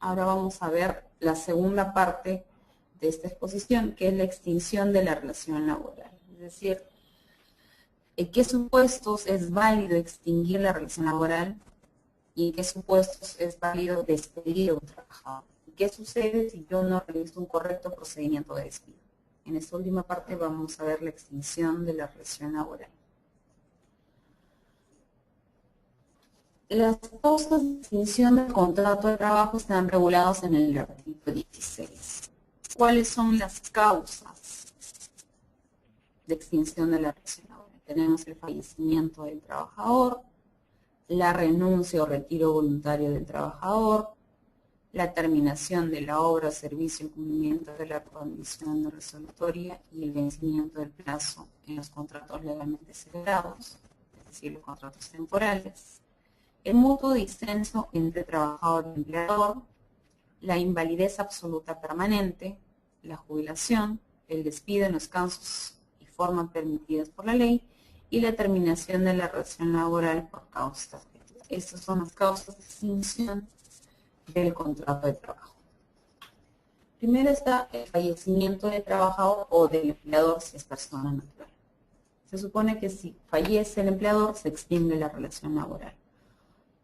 Ahora vamos a ver la segunda parte de esta exposición, que es la extinción de la relación laboral. Es decir, ¿en qué supuestos es válido extinguir la relación laboral y en qué supuestos es válido despedir a un trabajador? ¿Y qué sucede si yo no realizo un correcto procedimiento de despido? En esta última parte vamos a ver la extinción de la relación laboral. Las causas de extinción del contrato de trabajo están reguladas en el artículo 16. ¿Cuáles son las causas de extinción de la relación laboral? Tenemos el fallecimiento del trabajador, la renuncia o retiro voluntario del trabajador, la terminación de la obra o servicio en cumplimiento de la condición resolutoria y el vencimiento del plazo en los contratos legalmente celebrados, es decir, los contratos temporales, el mutuo disenso entre trabajador y empleador, la invalidez absoluta permanente, la jubilación, el despido en los casos y formas permitidas por la ley y la terminación de la relación laboral por causas. Estas son las causas de extinción del contrato de trabajo. Primero está el fallecimiento del trabajador o del empleador si es persona natural. Se supone que si fallece el empleador se extingue la relación laboral.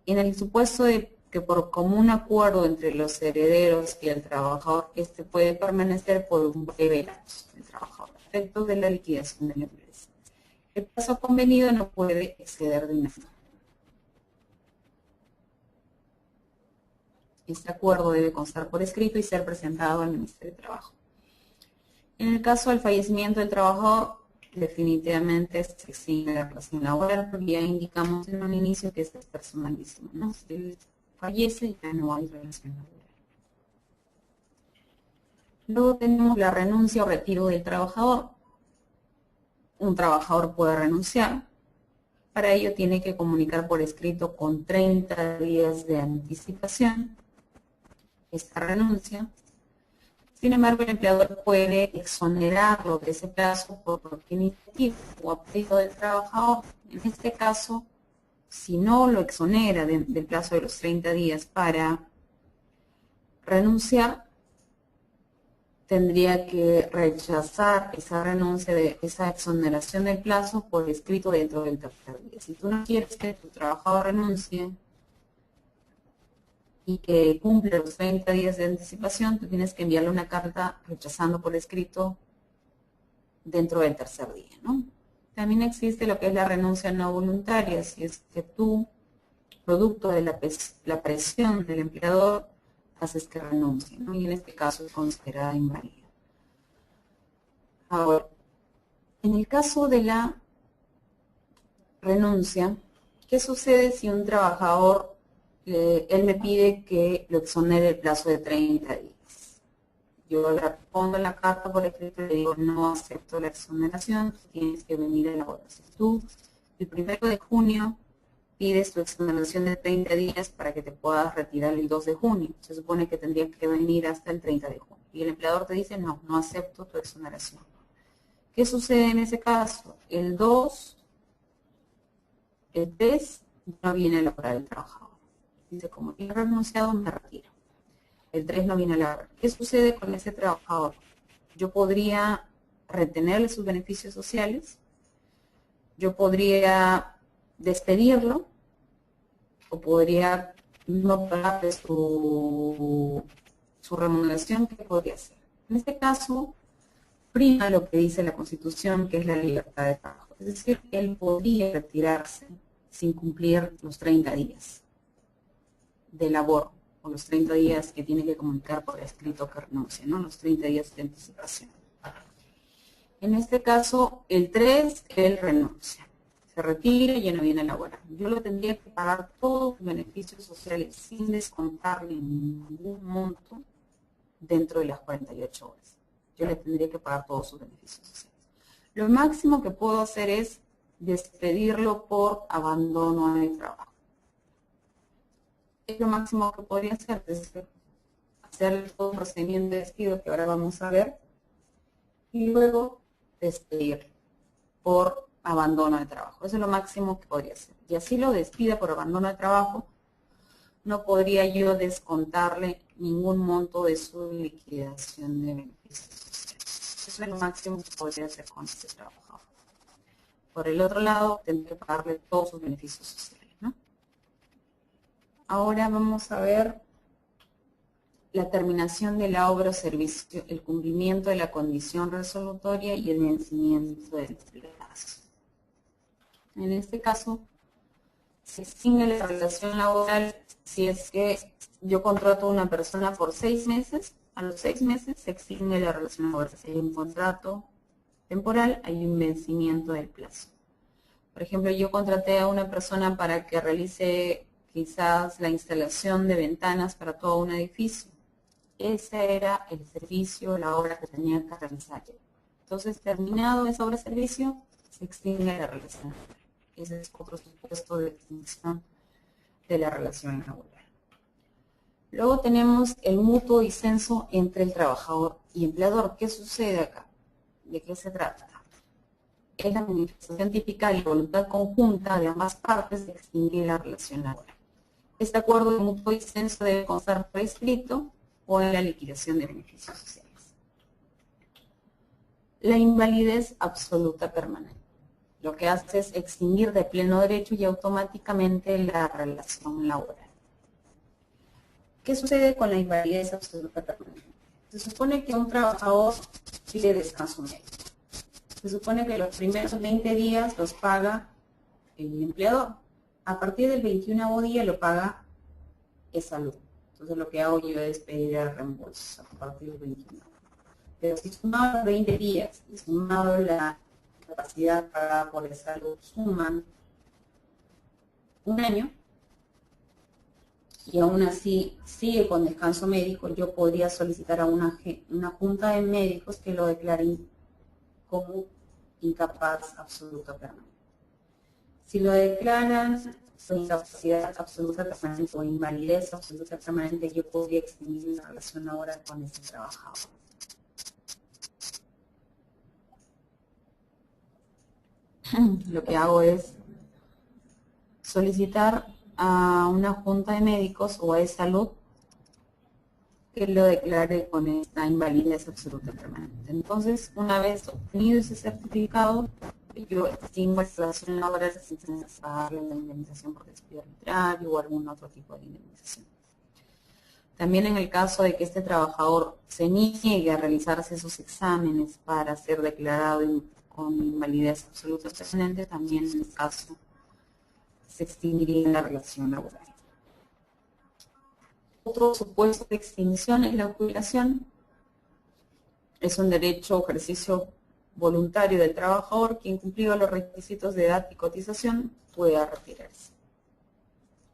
En el supuesto de que por común acuerdo entre los herederos y el trabajador, este puede permanecer por un breve lapso, el trabajador, a efectos de la liquidación de la empresa. El plazo convenido no puede exceder de un año. Este acuerdo debe constar por escrito y ser presentado al Ministerio de Trabajo. En el caso del fallecimiento del trabajador, definitivamente se extingue la relación laboral, porque ya indicamos en un inicio que esto es personalísimo, ¿no? Si él fallece, ya no hay relación laboral. Luego tenemos la renuncia o retiro del trabajador. Un trabajador puede renunciar. Para ello tiene que comunicar por escrito con 30 días de anticipación esta renuncia. Sin embargo, el empleador puede exonerarlo de ese plazo por propia iniciativa o a pedido del trabajador. En este caso, si no lo exonera del plazo de los 30 días para renunciar, tendría que rechazar esa renuncia, de esa exoneración del plazo por escrito dentro del tercer día. Si tú no quieres que tu trabajador renuncie y que cumple los 30 días de anticipación, tú tienes que enviarle una carta rechazando por escrito dentro del tercer día, ¿no? También existe lo que es la renuncia no voluntaria, si es que tú, producto de la presión del empleador, haces que renuncie, ¿no? Y en este caso es considerada inválida. Ahora, en el caso de la renuncia, ¿qué sucede si un trabajador él me pide que lo exonere el plazo de 30 días? Yo le respondo la carta por escrito y le digo, no acepto la exoneración, tienes que venir a elaborar. Si tú el 1 de junio pides tu exoneración de 30 días para que te puedas retirar el 2 de junio, se supone que tendrías que venir hasta el 30 de junio. Y el empleador te dice, no, no acepto tu exoneración. ¿Qué sucede en ese caso? El 2, el 3, no viene a elaborar el trabajador. Dice, como he renunciado, me retiro. El 3 no viene a elaborar. ¿Qué sucede con ese trabajador? Yo podría retenerle sus beneficios sociales, yo podría despedirlo, o podría no pagarle su remuneración. ¿Qué podría hacer? En este caso, prima lo que dice la Constitución, que es la libertad de trabajo. Es decir, él podría retirarse sin cumplir los 30 días de labor, o los 30 días que tiene que comunicar por escrito que renuncie, ¿no? Los 30 días de anticipación. En este caso, el 3, él renuncia. Se retira y ya no viene a laborar. Yo lo tendría que pagar todos los beneficios sociales sin descontarle ningún monto dentro de las 48 horas. Yo le tendría que pagar todos sus beneficios sociales. Lo máximo que puedo hacer es despedirlo por abandono del trabajo. Es lo máximo que podría hacer, es hacer todo un procedimiento de despido que ahora vamos a ver, y luego despedirlo por abandono de trabajo. Eso es lo máximo que podría hacer. Y así lo despida por abandono de trabajo, no podría yo descontarle ningún monto de su liquidación de beneficios. Eso es lo máximo que podría hacer con este trabajador. Por el otro lado, tendré que pagarle todos sus beneficios sociales, ¿no? Ahora vamos a ver la terminación de la obra o servicio, el cumplimiento de la condición resolutoria y el vencimiento del plazo. En este caso, se extingue la relación laboral si es que yo contrato a una persona por 6 meses, a los 6 meses se extingue la relación laboral. Si hay un contrato temporal, hay un vencimiento del plazo. Por ejemplo, yo contraté a una persona para que realice quizás la instalación de ventanas para todo un edificio. Ese era el servicio, la obra que tenía que realizar. Entonces, terminado esa obra de servicio, se extingue la relación laboral. Ese es otro supuesto de extinción de la relación laboral. Luego tenemos el mutuo disenso entre el trabajador y empleador. ¿Qué sucede acá? ¿De qué se trata? Es la manifestación típica de la voluntad conjunta de ambas partes de extinguir la relación laboral. Este acuerdo de mutuo disenso debe constar por escrito o en la liquidación de beneficios sociales. La invalidez absoluta permanente. Lo que hace es extinguir de pleno derecho y automáticamente la relación laboral. ¿Qué sucede con la invalidez absoluta permanente? Se supone que un trabajador pide descanso médico. Se supone que los primeros 20 días los paga el empleador. A partir del 21º día lo paga salud. Entonces lo que hago yo es pedir el reembolso a partir del 21. Pero si sumado los 20 días y sumado la capacidad pagada por el salud suman un año y aún así sigue con descanso médico, yo podría solicitar a una junta de médicos que lo declaren como incapaz absoluta permanente. Si lo declaran con incapacidad absoluta permanente o invalidez absoluta permanente, yo podría extinguir la relación laboral con ese trabajador. Lo que hago es solicitar a una junta de médicos o de salud que lo declare con esta invalidez absoluta permanente. Entonces, una vez obtenido ese certificado, yo extingo la relación laboral sin pagarle la indemnización por despido arbitrario o algún otro tipo de indemnización. También en el caso de que este trabajador se niegue a realizarse esos exámenes para ser declarado con invalidez absoluta permanente, también en el caso se extinguiría la relación laboral. Otro supuesto de extinción es la jubilación. Es un derecho o ejercicio voluntario del trabajador que, incumplido los requisitos de edad y cotización, pueda retirarse.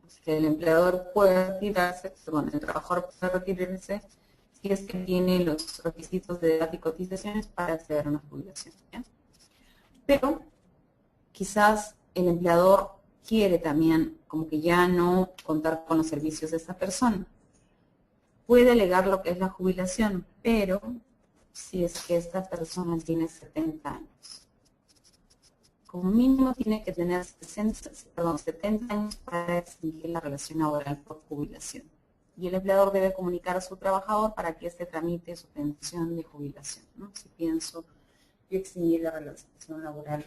Así que el empleador puede retirarse, perdón, el trabajador puede retirarse si es que tiene los requisitos de edad y cotizaciones para acceder a una jubilación, ¿ya? Pero quizás el empleador quiere también como que ya no contar con los servicios de esta persona. Puede alegar lo que es la jubilación, pero si es que esta persona tiene 70 años. Como mínimo tiene que tener 70 años para extinguir la relación laboral por jubilación. Y el empleador debe comunicar a su trabajador para que éste tramite su pensión de jubilación, ¿no? Si pienso yo extinguir la relación laboral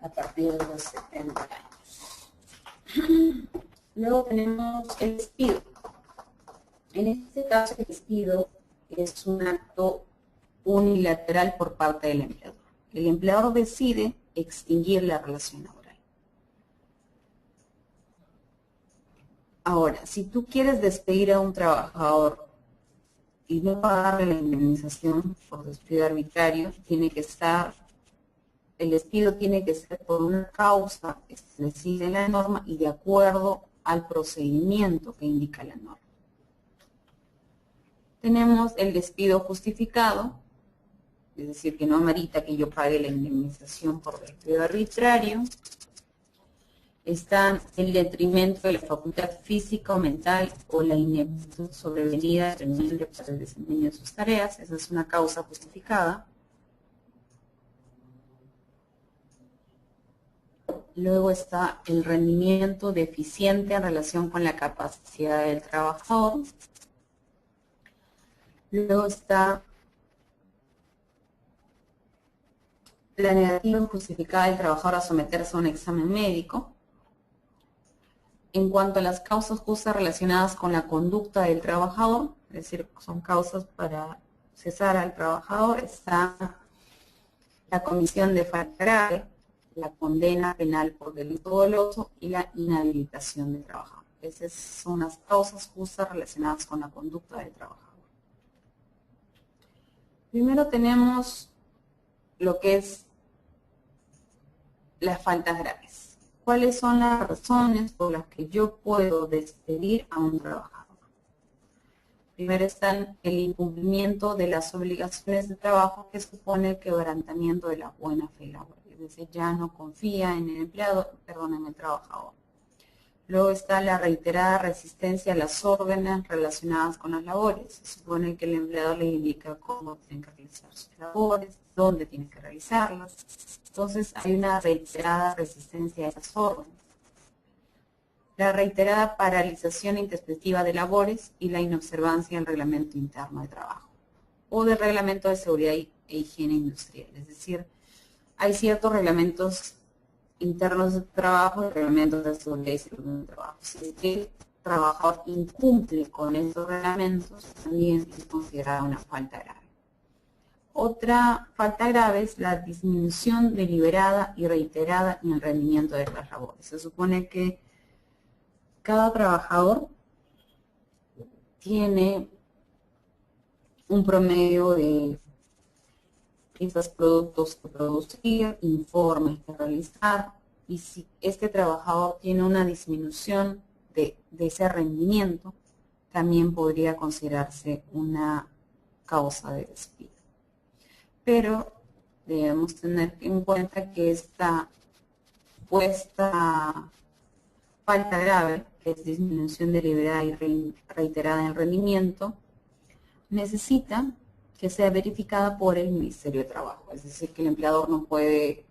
a partir de los 70 años. Luego tenemos el despido. En este caso, el despido es un acto unilateral por parte del empleador. El empleador decide extinguir la relación laboral. Ahora, si tú quieres despedir a un trabajador y no pagarle la indemnización por despido arbitrario, el despido tiene que ser por una causa que se decide en la norma y de acuerdo al procedimiento que indica la norma. Tenemos el despido justificado, es decir, que no amerita que yo pague la indemnización por despido arbitrario. Está el detrimento de la facultad física o mental o la ineptitud sobrevenida determinante para el desempeño de sus tareas. Esa es una causa justificada. Luego está el rendimiento deficiente en relación con la capacidad del trabajador. Luego está la negativa injustificada del trabajador a someterse a un examen médico. En cuanto a las causas justas relacionadas con la conducta del trabajador, es decir, son causas para cesar al trabajador, está la comisión de falta grave, la condena penal por delito doloso y la inhabilitación del trabajador. Esas son las causas justas relacionadas con la conducta del trabajador. Primero tenemos lo que es las faltas graves. ¿Cuáles son las razones por las que yo puedo despedir a un trabajador? Primero están el incumplimiento de las obligaciones de trabajo, que supone el quebrantamiento de la buena fe laboral. Es decir, ya no confía en el empleado, perdón, en el trabajador. Luego está la reiterada resistencia a las órdenes relacionadas con las labores. Se supone que el empleador le indica cómo tiene que realizar sus labores, dónde tiene que realizarlas. Entonces hay una reiterada resistencia a esas órdenes. La reiterada paralización intempestiva de labores y la inobservancia del reglamento interno de trabajo o del reglamento de seguridad e higiene industrial. Es decir, hay ciertos reglamentos internos de trabajo y reglamentos de seguridad y salud en el trabajo. Si el trabajador incumple con estos reglamentos, también es considerada una falta grave. Otra falta grave es la disminución deliberada y reiterada en el rendimiento de las labores. Se supone que cada trabajador tiene un promedio de esos productos que producir, informes que realizar, y si este trabajador tiene una disminución de ese rendimiento, también podría considerarse una causa de despido. Pero debemos tener en cuenta que esta falta grave, que es disminución deliberada y reiterada en el rendimiento, necesita que sea verificada por el Ministerio de Trabajo. Es decir, que el empleador no puede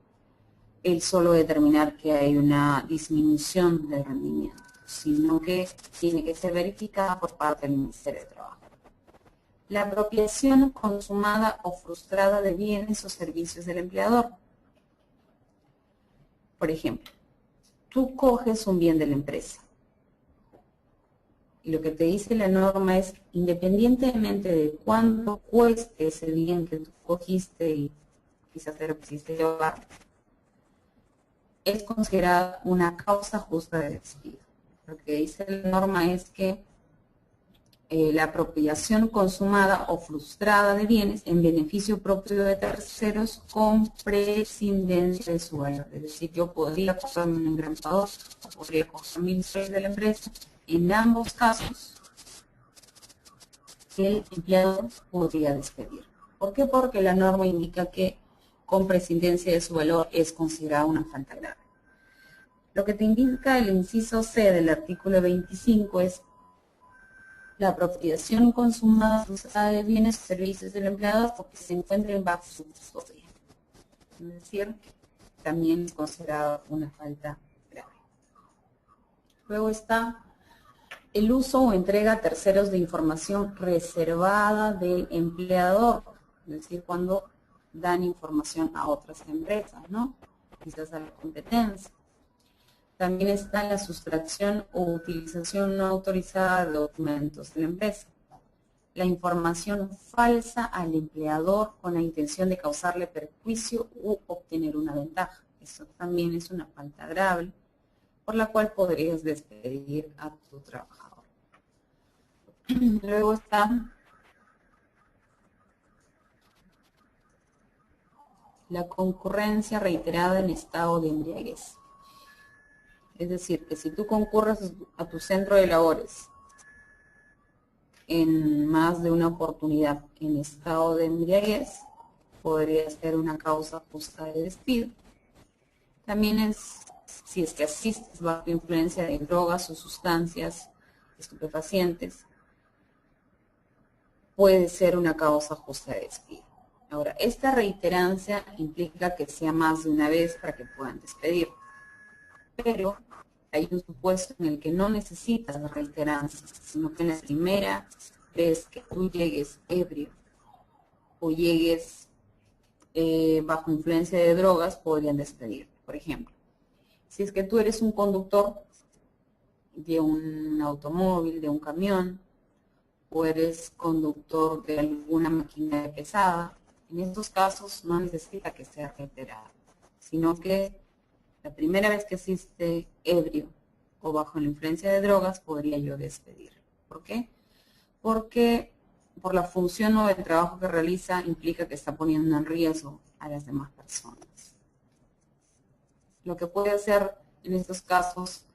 él solo determinar que hay una disminución del rendimiento, sino que tiene que ser verificada por parte del Ministerio de Trabajo. La apropiación consumada o frustrada de bienes o servicios del empleador. Por ejemplo, tú coges un bien de la empresa y lo que te dice la norma es, independientemente de cuánto cueste ese bien que tú cogiste y quizás te lo quisiste llevar, es considerada una causa justa de despido. Lo que dice la norma es que la apropiación consumada o frustrada de bienes en beneficio propio de terceros con prescindencia de su valor. Es decir, yo podría cogerme un engrapador o podría coger $1000 de la empresa. En ambos casos, el empleador podría despedir. ¿Por qué? Porque la norma indica que con prescindencia de su valor es considerada una falta grave. Lo que te indica el inciso C del artículo 25 es la apropiación consumada de bienes o servicios del empleador porque se encuentren bajo su custodia. Es decir, también es considerada una falta grave. Luego está el uso o entrega a terceros de información reservada del empleador, es decir, cuando dan información a otras empresas, ¿no? Quizás a la competencia. También está la sustracción o utilización no autorizada de documentos de la empresa. La información falsa al empleador con la intención de causarle perjuicio u obtener una ventaja. Eso también es una falta grave, por la cual podrías despedir a tu trabajador. Luego está la concurrencia reiterada en estado de embriaguez. Es decir, que si tú concurres a tu centro de labores en más de una oportunidad en estado de embriaguez, podría ser una causa justa de despido. También si es que asistes bajo influencia de drogas o sustancias estupefacientes, puede ser una causa justa de despido. Ahora, esta reiterancia implica que sea más de una vez para que puedan despedir. pero hay un supuesto en el que no necesitas reiterancia, sino que en la primera vez que tú llegues ebrio o llegues bajo influencia de drogas, podrían despedirte. Por ejemplo, si es que tú eres un conductor de un automóvil, de un camión, o eres conductor de alguna maquinaria pesada, en estos casos no necesita que sea reiterado, sino que la primera vez que asiste ebrio o bajo la influencia de drogas, podría yo despedir. ¿Por qué? Porque por la función o el trabajo que realiza implica que está poniendo en riesgo a las demás personas. Lo que puede hacer en estos casos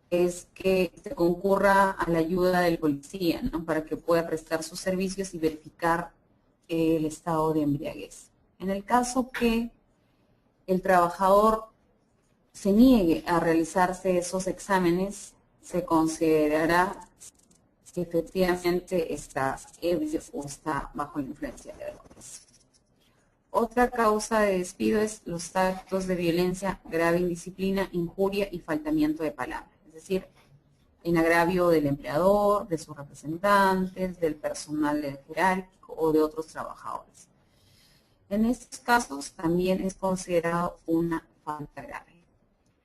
es que se concurra a la ayuda del policía, ¿no? Para que pueda prestar sus servicios y verificar el estado de embriaguez. En el caso que el trabajador se niegue a realizarse esos exámenes, se considerará que efectivamente está ebrio o está bajo la influencia de drogas. Otra causa de despido es los actos de violencia, grave indisciplina, injuria y faltamiento de palabra. Es decir, en agravio del empleador, de sus representantes, del personal jerárquico o de otros trabajadores. En estos casos también es considerado una falta grave,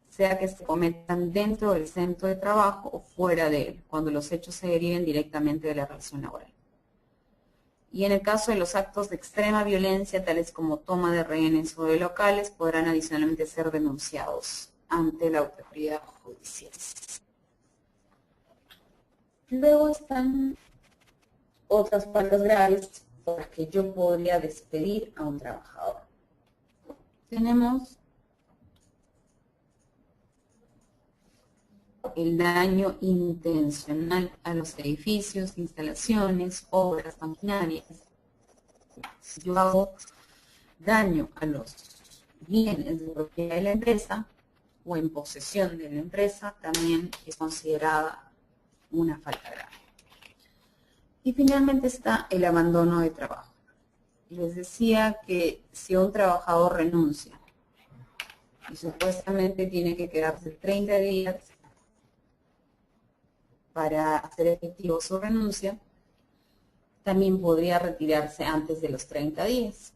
sea que se cometan dentro del centro de trabajo o fuera de él, cuando los hechos se deriven directamente de la relación laboral. Y en el caso de los actos de extrema violencia, tales como toma de rehenes o de locales, podrán adicionalmente ser denunciados ante la autoridad judicial. Luego están otras faltas graves por las que yo podría despedir a un trabajador. Tenemos el daño intencional a los edificios, instalaciones, obras, maquinarias. Si yo hago daño a los bienes de propiedad de la empresa o en posesión de la empresa, también es considerada una falta grave. Y finalmente está el abandono de trabajo. Les decía que si un trabajador renuncia y supuestamente tiene que quedarse 30 días para hacer efectivo su renuncia, también podría retirarse antes de los 30 días.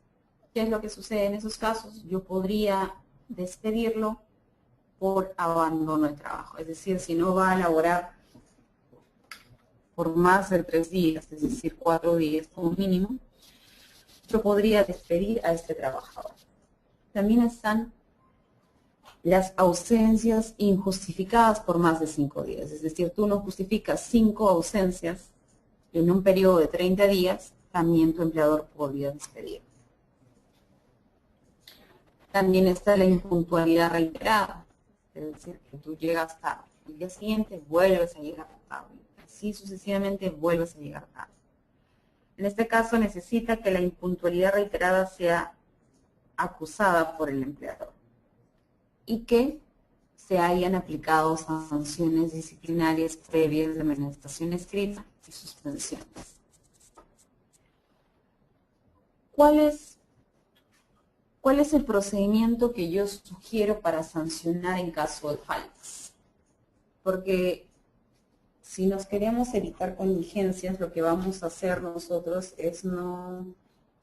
¿Qué es lo que sucede en esos casos? Yo podría despedirlo por abandono de trabajo. Es decir, si no va a laborar por más de 3 días, es decir, 4 días como mínimo, yo podría despedir a este trabajador. También están las ausencias injustificadas por más de 5 días. Es decir, tú no justificas 5 ausencias en un periodo de 30 días, también tu empleador podría despedir. También está la impuntualidad reiterada. Es decir, que tú llegas tarde. El día siguiente vuelves a llegar tarde. Así sucesivamente vuelves a llegar tarde. En este caso necesita que la impuntualidad reiterada sea acusada por el empleador y que se hayan aplicado sanciones disciplinarias previas de amonestación escrita y suspensiones. ¿Cuál es el procedimiento que yo sugiero para sancionar en caso de faltas? Porque si nos queremos evitar contingencias, lo que vamos a hacer nosotros es no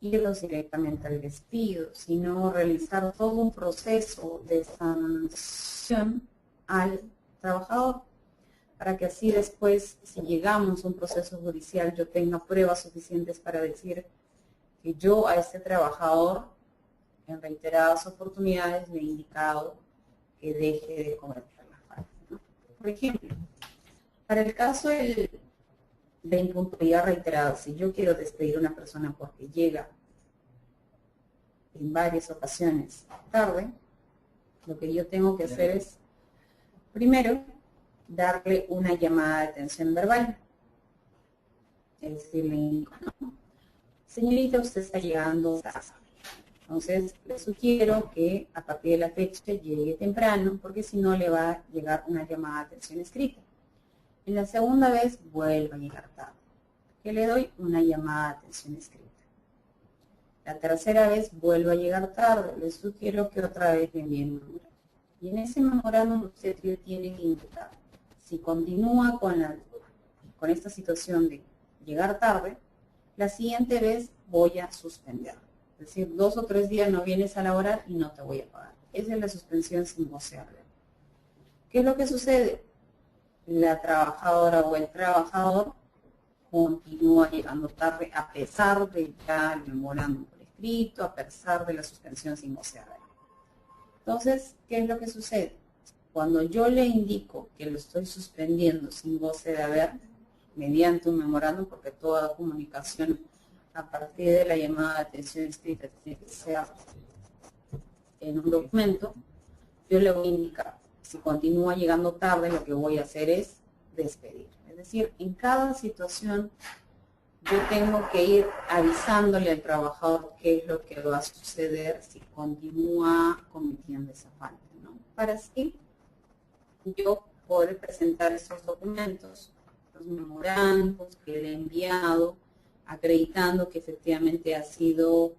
irnos directamente al despido, sino realizar todo un proceso de sanción al trabajador, para que así después, si llegamos a un proceso judicial, yo tenga pruebas suficientes para decir que yo a este trabajador en reiteradas oportunidades le he indicado que deje de cometer la falta, ¿no? Por ejemplo, para el caso de impuntualidad reiterada, si yo quiero despedir a una persona porque llega en varias ocasiones tarde, lo que yo tengo que hacer es, primero, darle una llamada de atención verbal. Es decir, le indico, no, señorita, usted está llegando tarde. Entonces, le sugiero que a partir de la fecha llegue temprano, porque si no le va a llegar una llamada de atención escrita. En la segunda vez vuelve a llegar tarde, que le doy una llamada de atención escrita. La tercera vez vuelve a llegar tarde, le sugiero que otra vez le envíe un número. Y en ese memorándum usted le tiene que indicar si continúa con esta situación de llegar tarde, la siguiente vez voy a suspender. Es decir, 2 o 3 días no vienes a laborar y no te voy a pagar. Esa es la suspensión sin goce de haber. ¿Qué es lo que sucede? La trabajadora o el trabajador continúa llegando tarde a pesar de ya el memorándum por escrito, a pesar de la suspensión sin goce de haber. Entonces, ¿qué es lo que sucede? Cuando yo le indico que lo estoy suspendiendo sin goce de haber, mediante un memorándum, porque toda comunicación a partir de la llamada de atención escrita tiene que ser en un documento, yo le voy a indicar, si continúa llegando tarde, lo que voy a hacer es despedir. Es decir, en cada situación yo tengo que ir avisándole al trabajador qué es lo que va a suceder si continúa cometiendo esa falta, ¿no? Para así yo poder presentar esos documentos, los memorandos que le he enviado, acreditando que efectivamente ha sido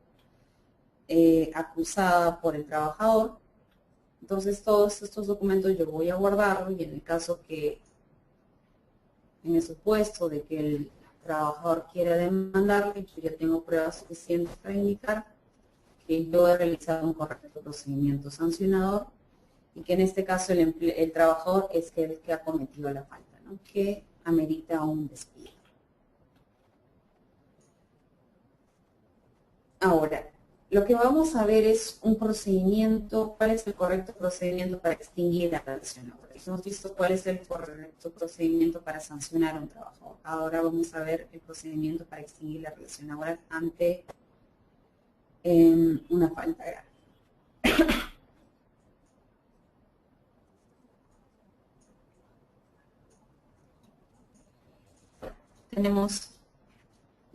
acusada por el trabajador. Entonces todos estos documentos yo voy a guardarlos y en el caso que, en el supuesto de que el trabajador quiera demandarle, yo ya tengo pruebas suficientes para indicar que yo he realizado un correcto procedimiento sancionador y que en este caso el trabajador es el que ha cometido la falta, ¿no? Que amerita un despido. Ahora, lo que vamos a ver es un procedimiento, cuál es el correcto procedimiento para extinguir la relación laboral. Hemos visto cuál es el correcto procedimiento para sancionar a un trabajador. Ahora vamos a ver el procedimiento para extinguir la relación laboral ante una falta grave.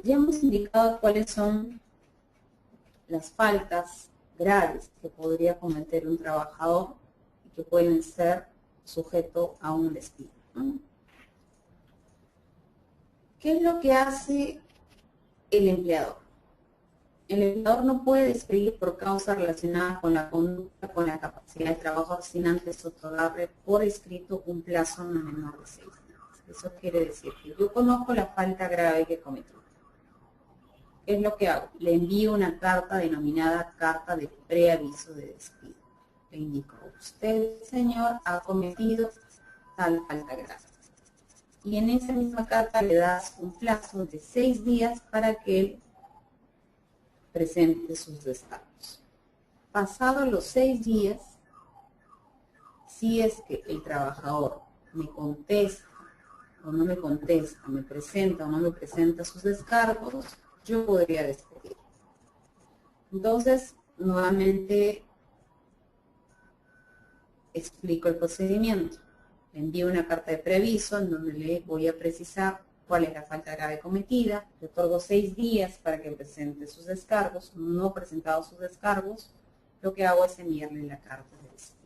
Ya hemos indicado cuáles son las faltas graves que podría cometer un trabajador y que pueden ser sujetos a un despido, ¿no? ¿Qué es lo que hace el empleador? El empleador no puede despedir por causa relacionada con la conducta, con la capacidad de trabajo, sin antes otorgarle por escrito un plazo no menor de 6 meses. Eso quiere decir que yo conozco la falta grave que cometió. ¿Qué es lo que hago? Le envío una carta denominada carta de preaviso de despido. Le indico, usted, señor, ha cometido tal falta grave. Y en esa misma carta le das un plazo de 6 días para que él presente sus descargos. Pasados los 6 días, si es que el trabajador me contesta o no me contesta, me presenta o no me presenta sus descargos, yo podría despedir. Entonces, nuevamente explico el procedimiento. Le envío una carta de preaviso en donde le voy a precisar cuál es la falta grave cometida. Le otorgo 6 días para que presente sus descargos. No presentado sus descargos, lo que hago es enviarle la carta de despido.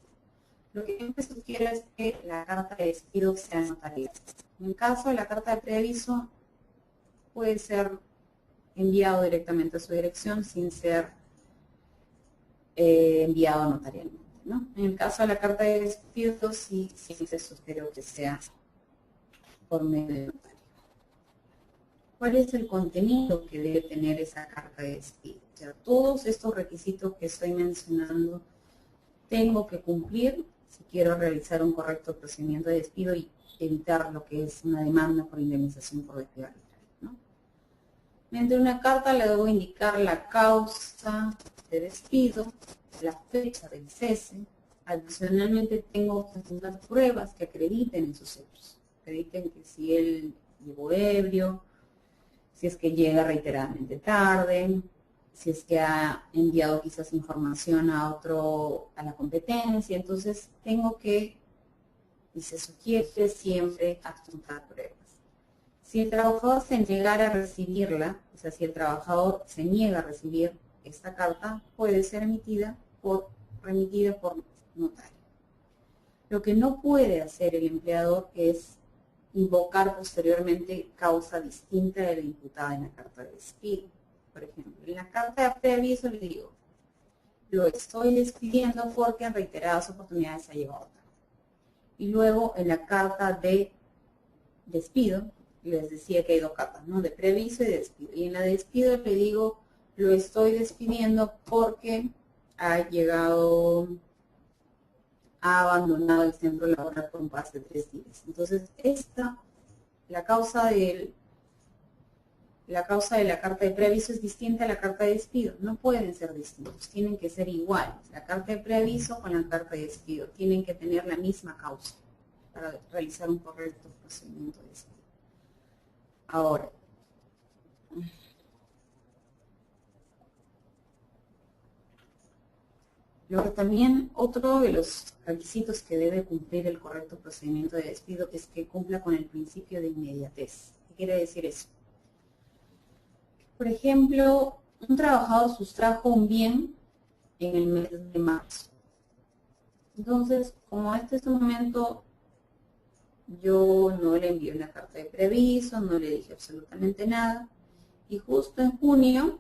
Lo que yo me sugiero es que la carta de despido sea notariada. En el caso de la carta de preaviso, puede ser enviado directamente a su dirección sin ser enviado notarialmente, ¿no? En el caso de la carta de despido, sí se sugiere que sea por medio de notario. ¿Cuál es el contenido que debe tener esa carta de despido? O sea, todos estos requisitos que estoy mencionando tengo que cumplir si quiero realizar un correcto procedimiento de despido y evitar lo que es una demanda por indemnización por despido arbitrario, ¿no? Mediante una carta le debo indicar la causa de despido, la fecha del cese. Adicionalmente tengo que presentar pruebas que acrediten esos hechos. Acrediten que si él llegó ebrio, si es que llega reiteradamente tarde, si es que ha enviado quizás información a la competencia. Entonces tengo que, y se sugiere siempre, adjuntar pruebas. Si el trabajador se negara a recibirla, o sea, si el trabajador se niega a recibir esta carta, puede ser remitida por notario. Lo que no puede hacer el empleador es invocar posteriormente causa distinta de la imputada en la carta de despido. Por ejemplo, en la carta de preaviso le digo, lo estoy despidiendo porque en reiteradas oportunidades ha llegado tarde. Y luego en la carta de despido, les decía que hay dos cartas, ¿no? De preaviso y de despido. Y en la de despido le digo, lo estoy despidiendo porque ha llegado, ha abandonado el centro laboral por un plazo de 3 días. Entonces, la causa de la carta de preaviso es distinta a la carta de despido. No pueden ser distintos, tienen que ser iguales. La carta de preaviso con la carta de despido tienen que tener la misma causa para realizar un correcto procedimiento de despido. Ahora, luego también otro de los requisitos que debe cumplir el correcto procedimiento de despido es que cumpla con el principio de inmediatez. ¿Qué quiere decir eso? Por ejemplo, un trabajador sustrajo un bien en el mes de marzo. Entonces, como este es un momento, yo no le envié una carta de preaviso, no le dije absolutamente nada, y justo en junio,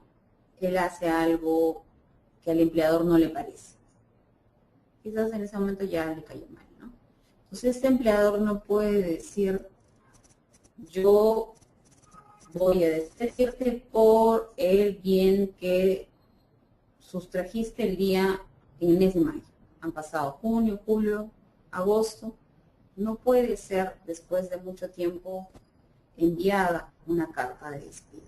él hace algo que al empleador no le parece. Quizás en ese momento ya le cayó mal, ¿no? Entonces, este empleador no puede decir, yo voy a despedírte por el bien que sustrajiste el día en el mes de mayo. Han pasado junio, julio, agosto. No puede ser después de mucho tiempo enviada una carta de despido.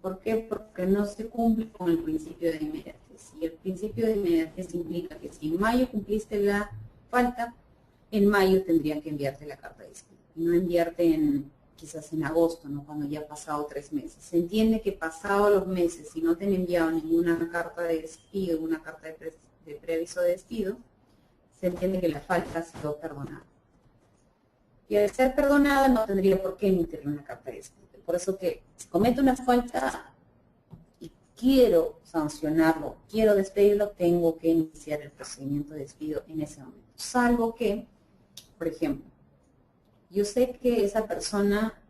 ¿Por qué? Porque no se cumple con el principio de inmediatez. Y el principio de inmediatez implica que si en mayo cumpliste la falta, en mayo tendrían que enviarte la carta de despido. Y no enviarte quizás en agosto, ¿no? Cuando ya ha pasado 3 meses. Se entiende que pasado los meses, si no te han enviado ninguna carta de despido, una carta de preaviso de despido, se entiende que la falta ha sido perdonada. Y al ser perdonada no tendría por qué emitir una carta de despido. Por eso que si comete una falta y quiero sancionarlo, quiero despedirlo, tengo que iniciar el procedimiento de despido en ese momento. Salvo que, por ejemplo, yo sé que esa persona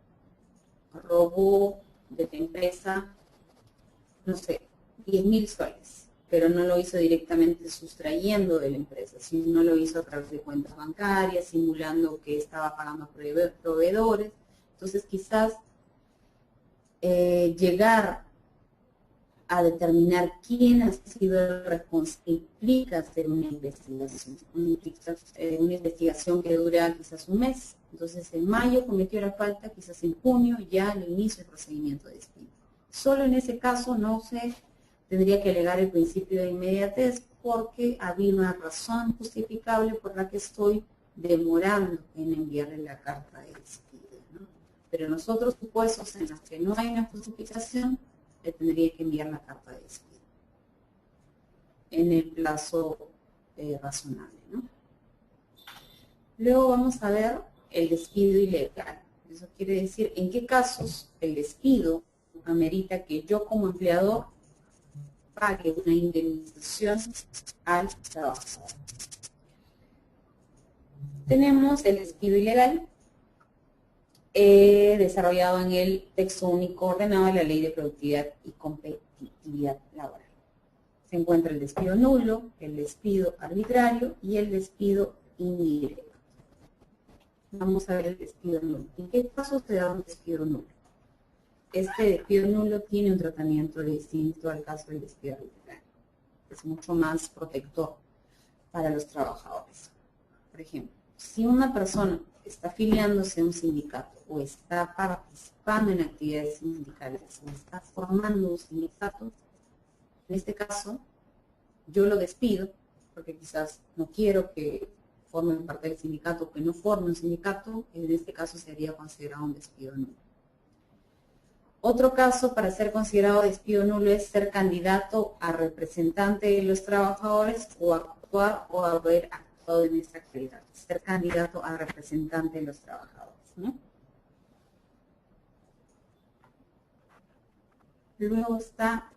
robó de la empresa, no sé, 10.000 soles, pero no lo hizo directamente sustrayendo de la empresa, sino lo hizo a través de cuentas bancarias, simulando que estaba pagando a proveedores. Entonces, quizás llegar a determinar quién ha sido el responsable implica hacer una investigación, una investigación que dura quizás un mes. Entonces, en mayo cometió la falta, quizás en junio ya le inicio el procedimiento de despido. Solo en ese caso no se tendría que alegar el principio de inmediatez porque había una razón justificable por la que estoy demorando en enviarle la carta de despido, ¿no? Pero en los otros supuestos en los que no hay una justificación, le tendría que enviar la carta de despido en el plazo razonable, ¿no? Luego vamos a ver el despido ilegal. Eso quiere decir en qué casos el despido amerita que yo como empleador pague una indemnización al trabajador. Tenemos el despido ilegal desarrollado en el texto único ordenado de la Ley de Productividad y Competitividad Laboral. Se encuentra el despido nulo, el despido arbitrario y el despido indirecto. Vamos a ver el despido nulo. ¿En qué casos se da un despido nulo? Este despido nulo tiene un tratamiento distinto al caso del despido arbitrario. Es mucho más protector para los trabajadores. Por ejemplo, si una persona está afiliándose a un sindicato o está participando en actividades sindicales o está formando un sindicato, en este caso yo lo despido porque quizás no quiero que formen parte del sindicato o que no forme un sindicato, en este caso sería considerado un despido nulo. Otro caso para ser considerado despido nulo es ser candidato a representante de los trabajadores o actuar o haber actuado en esta calidad. Ser candidato a representante de los trabajadores, ¿no? Luego está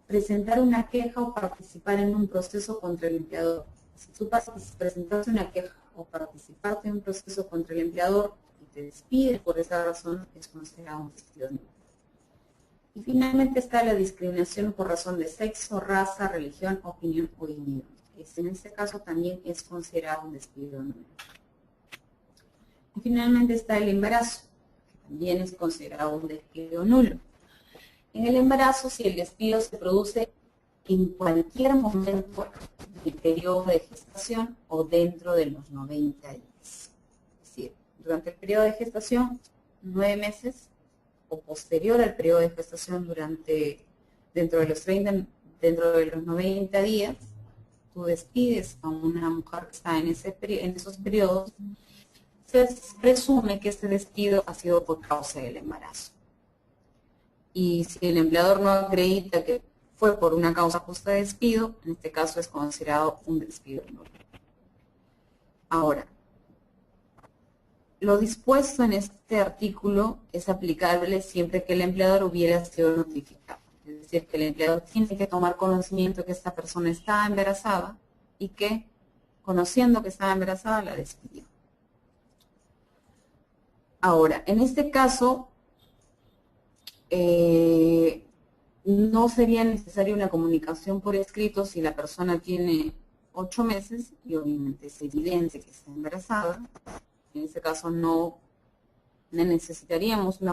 presentar una queja o participar en un proceso contra el empleador. Si tú presentaste una queja o participaste en un proceso contra el empleador y te despides por esa razón, es considerado un despido nulo. Y finalmente está la discriminación por razón de sexo, raza, religión, opinión o identidad. En este caso también es considerado un despido nulo. Y finalmente está el embarazo, que también es considerado un despido nulo. En el embarazo, si el despido se produce en cualquier momento del periodo de gestación o dentro de los 90 días. Es decir, durante el periodo de gestación, 9 meses, o posterior al periodo de gestación dentro de los 90 días, tú despides a una mujer que está en esos periodos, se presume que este despido ha sido por causa del embarazo. Y si el empleador no acredita que fue por una causa justa de despido, en este caso es considerado un despido nulo. Ahora, lo dispuesto en este artículo es aplicable siempre que el empleador hubiera sido notificado. Es decir, que el empleador tiene que tomar conocimiento que esta persona está embarazada y que, conociendo que estaba embarazada, la despidió. Ahora, en este caso, no sería necesaria una comunicación por escrito si la persona tiene 8 meses y obviamente es evidente que está embarazada. En este caso no necesitaríamos un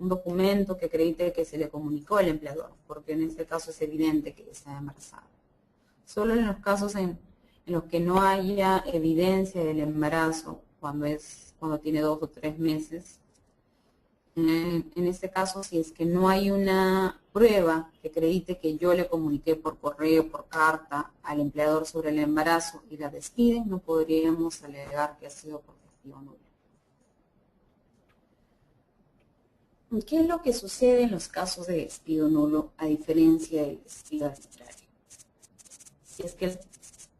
documento que acredite que se le comunicó al empleador, porque en este caso es evidente que está embarazada. Solo en los casos en los que no haya evidencia del embarazo, cuando tiene 2 o 3 meses, en este caso, si es que no hay una prueba que acredite que yo le comuniqué por correo, por carta al empleador sobre el embarazo y la despide, no podríamos alegar que ha sido por despido nulo. ¿Qué es lo que sucede en los casos de despido nulo a diferencia del despido arbitrario? Si es que el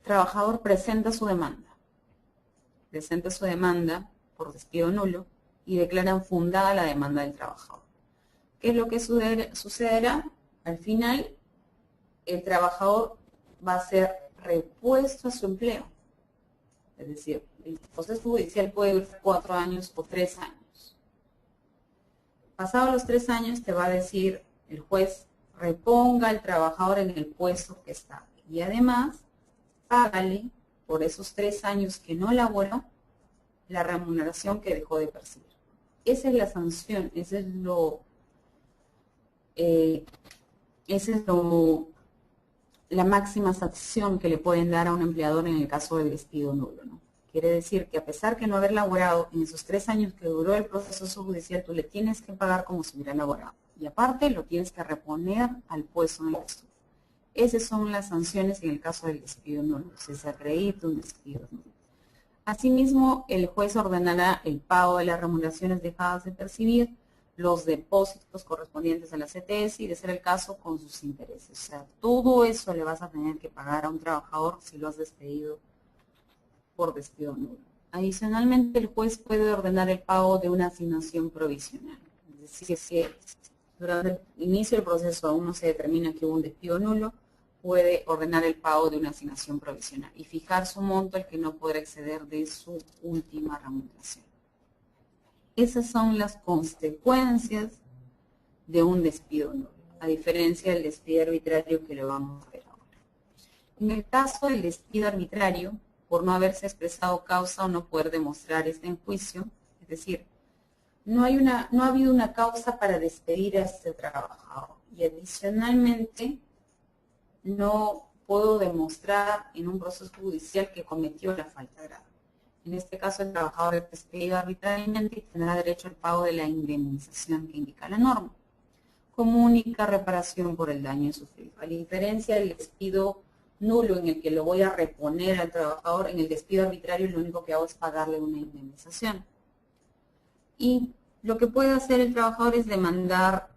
trabajador presenta su demanda por despido nulo, y declaran fundada la demanda del trabajador. ¿Qué es lo que sucederá? Al final, el trabajador va a ser repuesto a su empleo. Es decir, el proceso judicial puede durar 4 años o 3 años. Pasados los 3 años, te va a decir el juez, reponga al trabajador en el puesto que está. Y además, págale por esos 3 años que no laboró la remuneración que dejó de percibir. Esa es la sanción, esa es la máxima sanción que le pueden dar a un empleador en el caso del despido nulo, ¿no? Quiere decir que a pesar de no haber laborado en esos 3 años que duró el proceso judicial, tú le tienes que pagar como si hubiera laborado. Y aparte lo tienes que reponer al puesto en el que estuvo. Esas son las sanciones en el caso del despido nulo. Si se acredita un despido nulo. Asimismo, el juez ordenará el pago de las remuneraciones dejadas de percibir, los depósitos correspondientes a la CTS y, de ser el caso, con sus intereses. O sea, todo eso le vas a tener que pagar a un trabajador si lo has despedido por despido nulo. Adicionalmente, el juez puede ordenar el pago de una asignación provisional. Es decir, si durante el inicio del proceso aún no se determina que hubo un despido nulo, puede ordenar el pago de una asignación provisional y fijar su monto al que no podrá exceder de su última remuneración. Esas son las consecuencias de un despido nulo, a diferencia del despido arbitrario que lo vamos a ver ahora. En el caso del despido arbitrario, por no haberse expresado causa o no poder demostrar este en juicio, es decir, no ha habido una causa para despedir a este trabajador y adicionalmente no puedo demostrar en un proceso judicial que cometió la falta grave. En este caso, el trabajador es despedido arbitrariamente y tendrá derecho al pago de la indemnización que indica la norma, como única reparación por el daño sufrido. A diferencia del despido nulo en el que lo voy a reponer al trabajador, en el despido arbitrario lo único que hago es pagarle una indemnización. Y lo que puede hacer el trabajador es demandar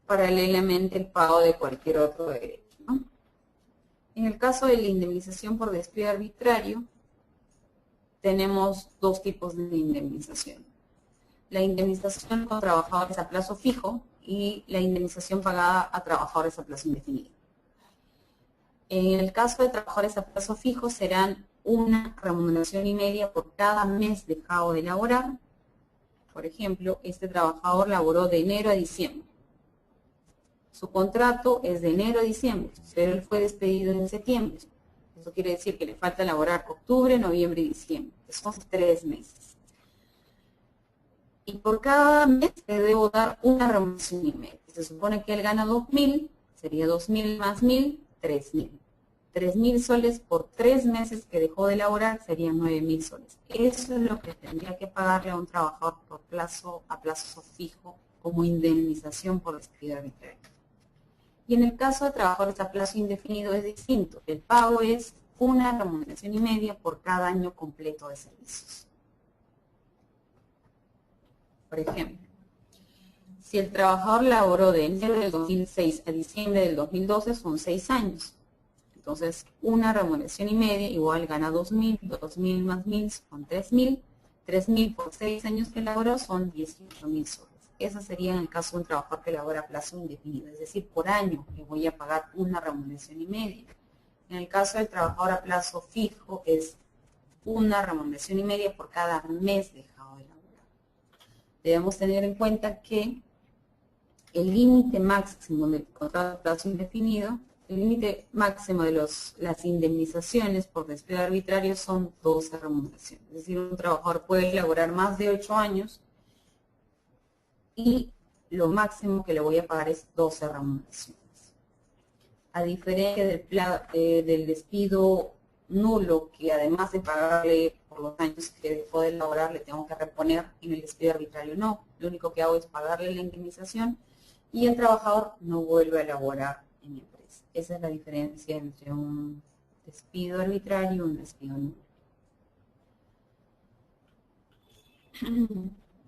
paralelamente el pago de cualquier otro derecho, ¿no? En el caso de la indemnización por despido arbitrario, tenemos 2 tipos de indemnización. La indemnización con trabajadores a plazo fijo y la indemnización pagada a trabajadores a plazo indefinido. En el caso de trabajadores a plazo fijo serán una remuneración y media por cada mes dejado de laborar, Por ejemplo, este trabajador laboró de enero a diciembre. Su contrato es de enero a diciembre, pero él fue despedido en septiembre. Eso quiere decir que le falta laborar octubre, noviembre y diciembre, que son 3 meses. Y por cada mes le debo dar una remuneración y media. Se supone que él gana 2.000, sería 2.000 más 1.000, 3.000. 3.000 soles por 3 meses que dejó de laborar serían 9.000 soles. Eso es lo que tendría que pagarle a un trabajador a plazo fijo como indemnización por despido arbitrario. Y en el caso de trabajadores a plazo indefinido es distinto. El pago es una remuneración y media por cada año completo de servicios. Por ejemplo, si el trabajador laboró de enero del 2006 a diciembre del 2012 son 6 años. Entonces, una remuneración y media igual gana 2.000, 2.000 más 1.000 son 3.000, 3.000 por 6 años que laboró son 18.000 soles. Ese sería en el caso de un trabajador que labora a plazo indefinido, es decir, por año le voy a pagar una remuneración y media. En el caso del trabajador a plazo fijo es una remuneración y media por cada mes dejado de laborar. Debemos tener en cuenta que el límite máximo del contrato a plazo indefinido, el límite máximo de las indemnizaciones por despido arbitrario son 12 remuneraciones. Es decir, un trabajador puede laborar más de 8 años y lo máximo que le voy a pagar es 12 remuneraciones. A diferencia del despido nulo, que además de pagarle por los años que dejó de laborar, le tengo que reponer, en el despido arbitrario no. Lo único que hago es pagarle la indemnización y el trabajador no vuelve a laborar en mi empresa. Esa es la diferencia entre un despido arbitrario y un despido nulo.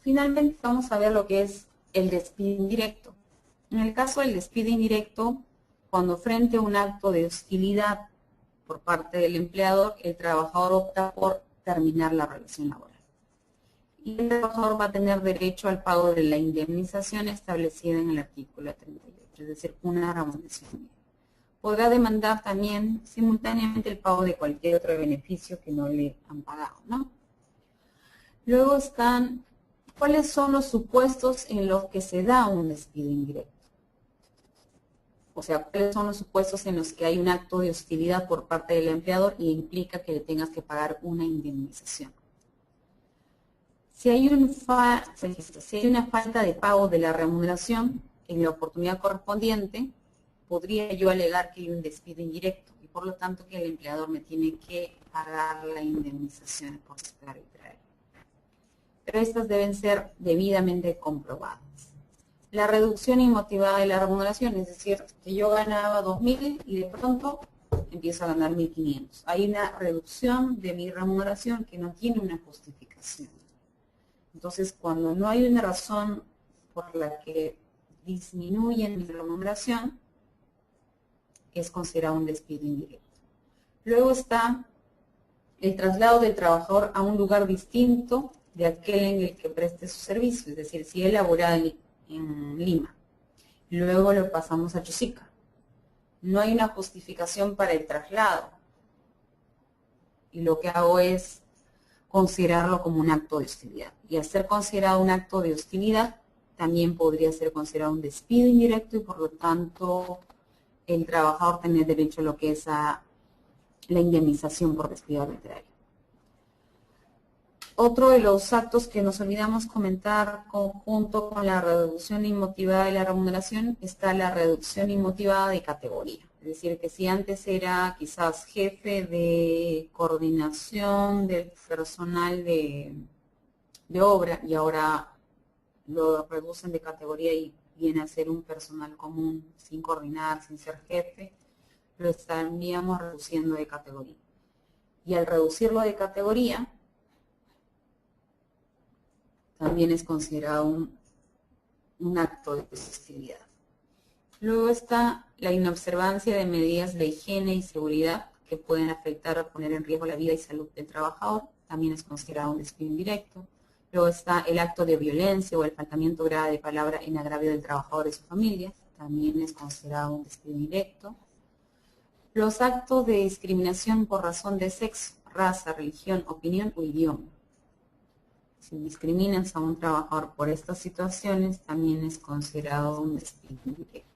Finalmente vamos a ver lo que es el despido indirecto. En el caso del despido indirecto, cuando frente a un acto de hostilidad por parte del empleador, el trabajador opta por terminar la relación laboral. Y el trabajador va a tener derecho al pago de la indemnización establecida en el artículo 38, es decir, una remuneración. Podrá demandar también simultáneamente el pago de cualquier otro beneficio que no le han pagado, ¿no? Luego están, ¿cuáles son los supuestos en los que se da un despido indirecto? O sea, ¿cuáles son los supuestos en los que hay un acto de hostilidad por parte del empleador y implica que le tengas que pagar una indemnización? Si hay una falta de pago de la remuneración en la oportunidad correspondiente, podría yo alegar que hay un despido indirecto y por lo tanto que el empleador me tiene que pagar la indemnización por despido arbitrario. Pero estas deben ser debidamente comprobadas. La reducción inmotivada de la remuneración, es decir, que yo ganaba 2.000 y de pronto empiezo a ganar 1.500. Hay una reducción de mi remuneración que no tiene una justificación. Entonces, cuando no hay una razón por la que disminuye mi remuneración, es considerado un despido indirecto. Luego está el traslado del trabajador a un lugar distinto de aquel en el que preste su servicio. Es decir, si él laboraba en Lima, luego lo pasamos a Chosica. No hay una justificación para el traslado. Y lo que hago es considerarlo como un acto de hostilidad. Y al ser considerado un acto de hostilidad, también podría ser considerado un despido indirecto y por lo tanto el trabajador tiene derecho a lo que es a la indemnización por despido arbitrario. Otro de los actos que nos olvidamos comentar junto con la reducción inmotivada de la remuneración está la reducción inmotivada de categoría. Es decir, que si antes era quizás jefe de coordinación del personal de obra y ahora lo reducen de categoría y viene a ser un personal común sin coordinar, sin ser jefe, lo estaríamos reduciendo de categoría. Y al reducirlo de categoría, también es considerado un acto de hostilidad. Luego está la inobservancia de medidas de higiene y seguridad que pueden afectar o poner en riesgo la vida y salud del trabajador, también es considerado un despido indirecto. Luego está el acto de violencia o el faltamiento grave de palabra en agravio del trabajador y su familia, también es considerado un despido indirecto. Los actos de discriminación por razón de sexo, raza, religión, opinión o idioma. Si discriminas a un trabajador por estas situaciones, también es considerado un despido indirecto.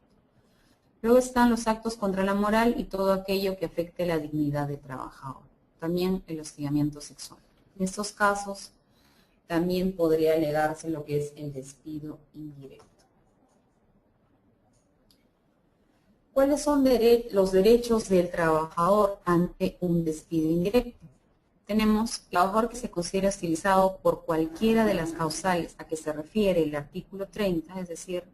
Luego están los actos contra la moral y todo aquello que afecte la dignidad del trabajador. También el hostigamiento sexual. En estos casos, también podría alegarse lo que es el despido indirecto. ¿Cuáles son los derechos del trabajador ante un despido indirecto? Tenemos trabajador que se considera hostilizado por cualquiera de las causales a que se refiere el artículo 30, es decir,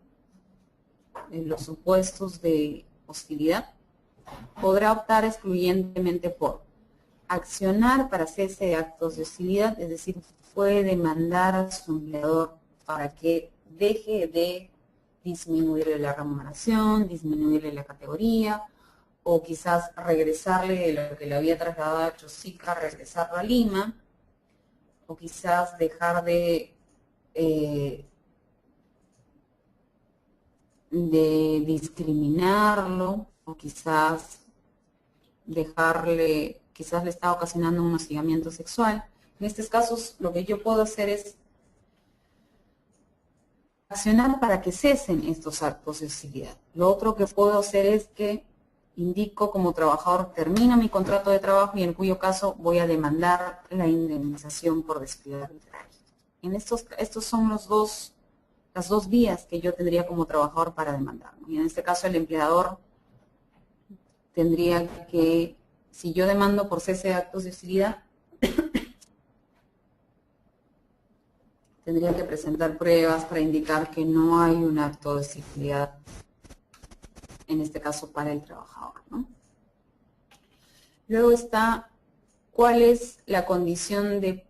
en los supuestos de hostilidad, podrá optar excluyentemente por accionar para cese de actos de hostilidad, es decir, puede demandar a su empleador para que deje de disminuirle la remuneración, disminuirle la categoría, o quizás regresarle lo que le había trasladado a Chosica, regresarlo a Lima, o quizás dejar de discriminarlo, o quizás quizás le está ocasionando un hostigamiento sexual. En estos casos, lo que yo puedo hacer es accionar para que cesen estos actos de hostilidad. Lo otro que puedo hacer es que indico como trabajador, termino mi contrato de trabajo y en cuyo caso voy a demandar la indemnización por despido arbitrario. En estos son las dos vías que yo tendría como trabajador para demandar. Y en este caso el empleador tendría que, si yo demando por cese de actos de hostilidad, tendría que presentar pruebas para indicar que no hay un acto de hostilidad, en este caso para el trabajador, ¿no? Luego está, ¿cuál es la condición de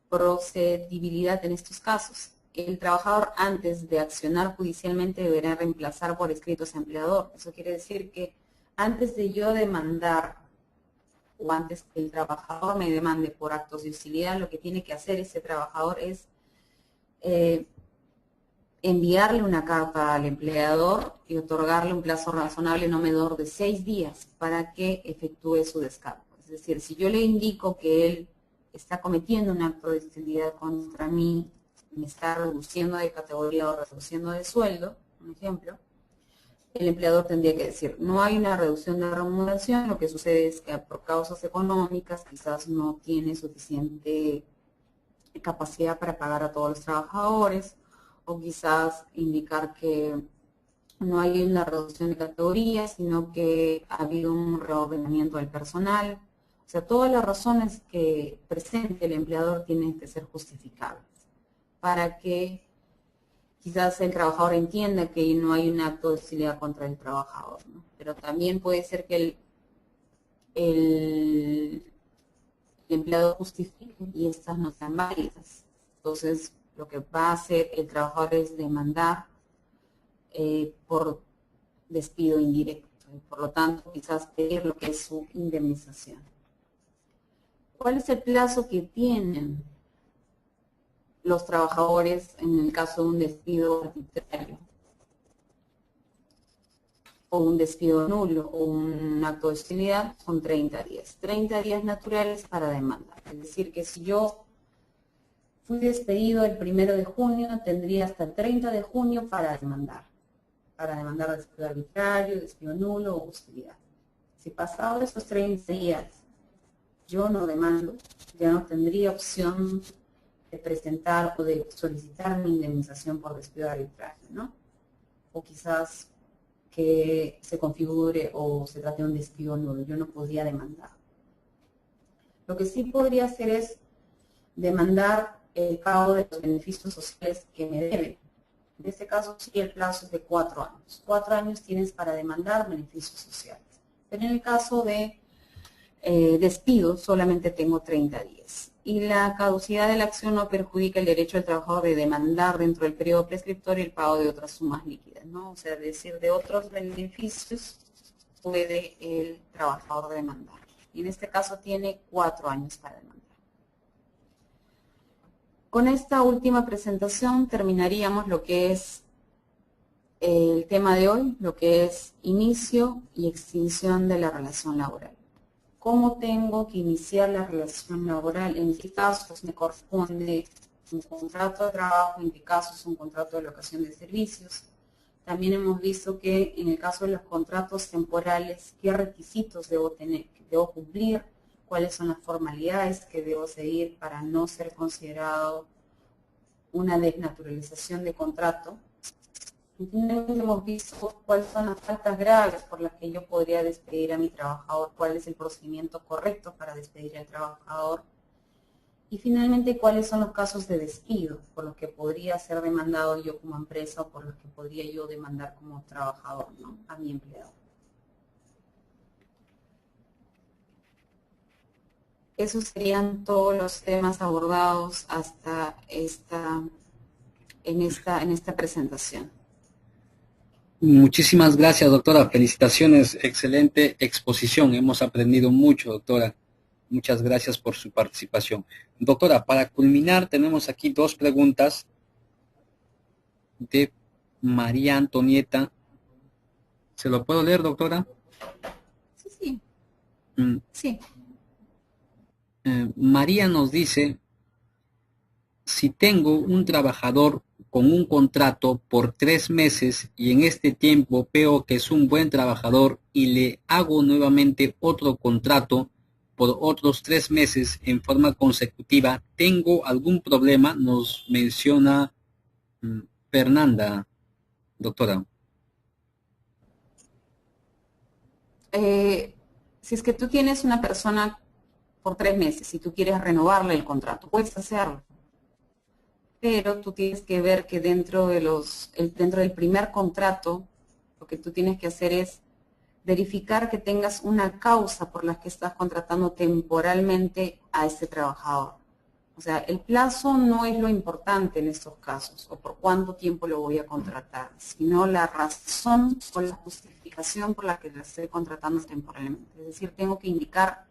procedibilidad en estos casos? El trabajador, antes de accionar judicialmente, deberá reemplazar por escrito a su empleador. Eso quiere decir que antes de yo demandar, o antes que el trabajador me demande por actos de hostilidad, lo que tiene que hacer ese trabajador es enviarle una carta al empleador y otorgarle un plazo razonable no menor de 6 días para que efectúe su descargo. Es decir, si yo le indico que él está cometiendo un acto de hostilidad contra mí, me está reduciendo de categoría o reduciendo de sueldo, un ejemplo, el empleador tendría que decir, no hay una reducción de remuneración, lo que sucede es que por causas económicas quizás no tiene suficiente capacidad para pagar a todos los trabajadores, o quizás indicar que no hay una reducción de categoría, sino que ha habido un reordenamiento del personal. O sea, todas las razones que presente el empleador tienen que ser justificables para que quizás el trabajador entienda que no hay un acto de hostilidad contra el trabajador, ¿no? Pero también puede ser que el empleado justifique y estas no sean válidas. Entonces, lo que va a hacer el trabajador es demandar por despido indirecto y por lo tanto quizás pedir lo que es su indemnización. ¿Cuál es el plazo que tienen los trabajadores en el caso de un despido arbitrario o un despido nulo o un acto de hostilidad? Son 30 días. 30 días naturales para demandar. Es decir, que si yo fui despedido el 1 de junio, tendría hasta el 30 de junio para demandar despido arbitrario, despido nulo o hostilidad. Si pasado esos 30 días yo no demando, ya no tendría opción de presentar o de solicitar mi indemnización por despido arbitrario, ¿no? O quizás que se configure o se trate de un despido nulo, yo no podría demandar. Lo que sí podría hacer es demandar el pago de los beneficios sociales que me deben. En este caso sí el plazo es de 4 años. 4 años tienes para demandar beneficios sociales. Pero en el caso de despido solamente tengo 30 días. Y la caducidad de la acción no perjudica el derecho del trabajador de demandar dentro del periodo prescriptorio el pago de otras sumas líquidas, ¿no? O sea, es decir, de otros beneficios puede el trabajador demandar. Y en este caso tiene 4 años para demandar. Con esta última presentación terminaríamos lo que es el tema de hoy, lo que es inicio y extinción de la relación laboral. ¿cómo tengo que iniciar la relación laboral? ¿En qué casos me corresponde un contrato de trabajo? ¿En qué casos un contrato de locación de servicios? También hemos visto que en el caso de los contratos temporales, ¿qué requisitos debo tener, debo cumplir? ¿Cuáles son las formalidades que debo seguir para no ser considerado una desnaturalización de contrato? Y finalmente hemos visto cuáles son las faltas graves por las que yo podría despedir a mi trabajador, cuál es el procedimiento correcto para despedir al trabajador. Y finalmente, cuáles son los casos de despido por los que podría ser demandado yo como empresa o por los que podría yo demandar como trabajador, ¿no?, a mi empleado. Esos serían todos los temas abordados hasta en esta presentación. Muchísimas gracias, doctora. Felicitaciones, excelente exposición. Hemos aprendido mucho, doctora. Muchas gracias por su participación. Doctora, para culminar, tenemos aquí dos preguntas de María Antonieta. ¿Se lo puedo leer, doctora? Sí. Sí. María nos dice, si tengo un trabajador con un contrato por 3 meses y en este tiempo veo que es un buen trabajador y le hago nuevamente otro contrato por otros 3 meses en forma consecutiva, ¿tengo algún problema? Nos menciona Fernanda, doctora. Si es que tú tienes una persona por 3 meses y tú quieres renovarle el contrato, puedes hacerlo. Pero tú tienes que ver que dentro del primer contrato, lo que tú tienes que hacer es verificar que tengas una causa por la que estás contratando temporalmente a este trabajador. O sea, el plazo no es lo importante en estos casos, o por cuánto tiempo lo voy a contratar, sino la razón o la justificación por la que lo estoy contratando temporalmente. Es decir, tengo que indicar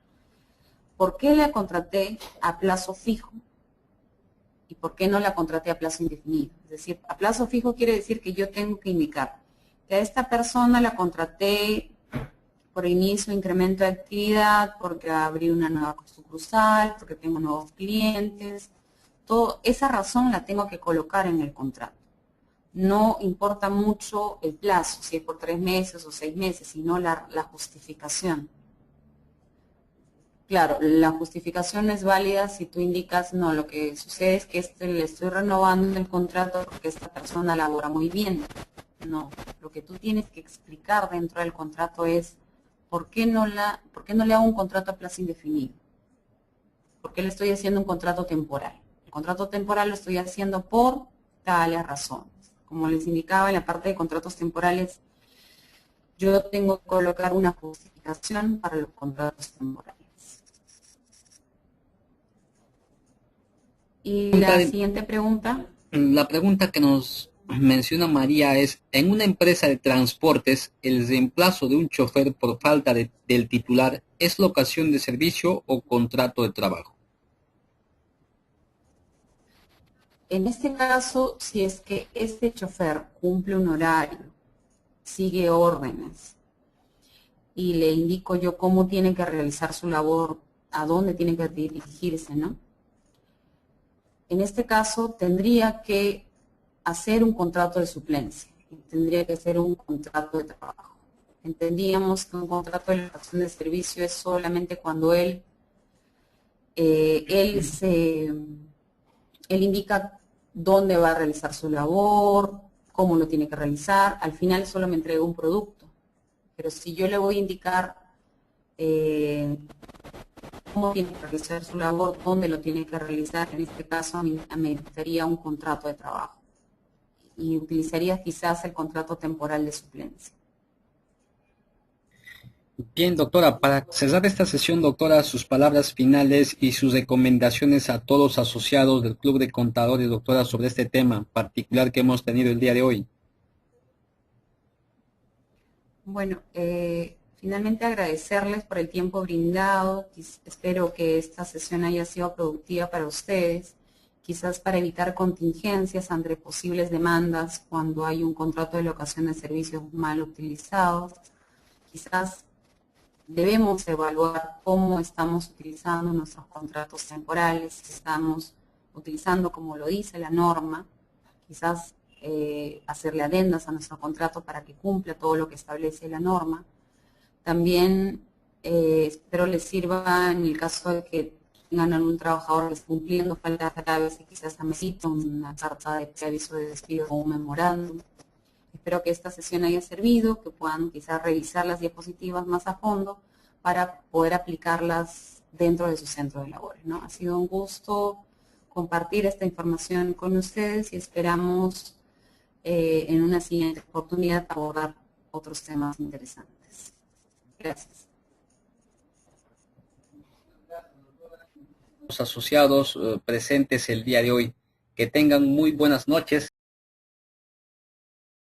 por qué la contraté a plazo fijo y por qué no la contraté a plazo indefinido. Es decir, a plazo fijo quiere decir que yo tengo que indicar que a esta persona la contraté por inicio, incremento de actividad, porque abrí una nueva sucursal, porque tengo nuevos clientes. Esa razón la tengo que colocar en el contrato. No importa mucho el plazo, si es por 3 meses o 6 meses, sino la justificación. Claro, la justificación es válida si tú indicas, no, lo que sucede es que le estoy renovando el contrato porque esta persona labora muy bien. No, lo que tú tienes que explicar dentro del contrato es ¿por qué no le hago un contrato a plazo indefinido? ¿Por qué le estoy haciendo un contrato temporal? El contrato temporal lo estoy haciendo por tales razones. Como les indicaba en la parte de contratos temporales, yo tengo que colocar una justificación para los contratos temporales. Y la siguiente pregunta. La pregunta que nos menciona María es, en una empresa de transportes, ¿el reemplazo de un chofer por falta del titular es locación de servicio o contrato de trabajo? En este caso, si es que este chofer cumple un horario, sigue órdenes y le indico yo cómo tiene que realizar su labor, a dónde tiene que dirigirse, ¿no? En este caso, tendría que hacer un contrato de suplencia, tendría que hacer un contrato de trabajo. Entendíamos que un contrato de locación de servicio es solamente cuando él indica dónde va a realizar su labor, cómo lo tiene que realizar. Al final solo me entrega un producto. Pero si yo le voy a indicar cómo tiene que realizar su labor, dónde lo tiene que realizar, en este caso ameritaría un contrato de trabajo. Y utilizaría quizás el contrato temporal de suplencia. Bien, doctora, para cerrar esta sesión, doctora, sus palabras finales y sus recomendaciones a todos los asociados del Club de Contadores, doctora, sobre este tema particular que hemos tenido el día de hoy. Bueno, finalmente agradecerles por el tiempo brindado. Espero que esta sesión haya sido productiva para ustedes, quizás para evitar contingencias ante posibles demandas cuando hay un contrato de locación de servicios mal utilizado, quizás debemos evaluar cómo estamos utilizando nuestros contratos temporales, si estamos utilizando como lo dice la norma, quizás hacerle adendas a nuestro contrato para que cumpla todo lo que establece la norma. También espero les sirva en el caso de que tengan algún trabajador que esté cumpliendo faltas graves y quizás amerita una carta de preaviso de despido o un memorándum. Espero que esta sesión haya servido, que puedan quizás revisar las diapositivas más a fondo para poder aplicarlas dentro de su centro de labores, ¿no? Ha sido un gusto compartir esta información con ustedes y esperamos en una siguiente oportunidad abordar otros temas interesantes. Gracias. Los asociados presentes el día de hoy, que tengan muy buenas noches.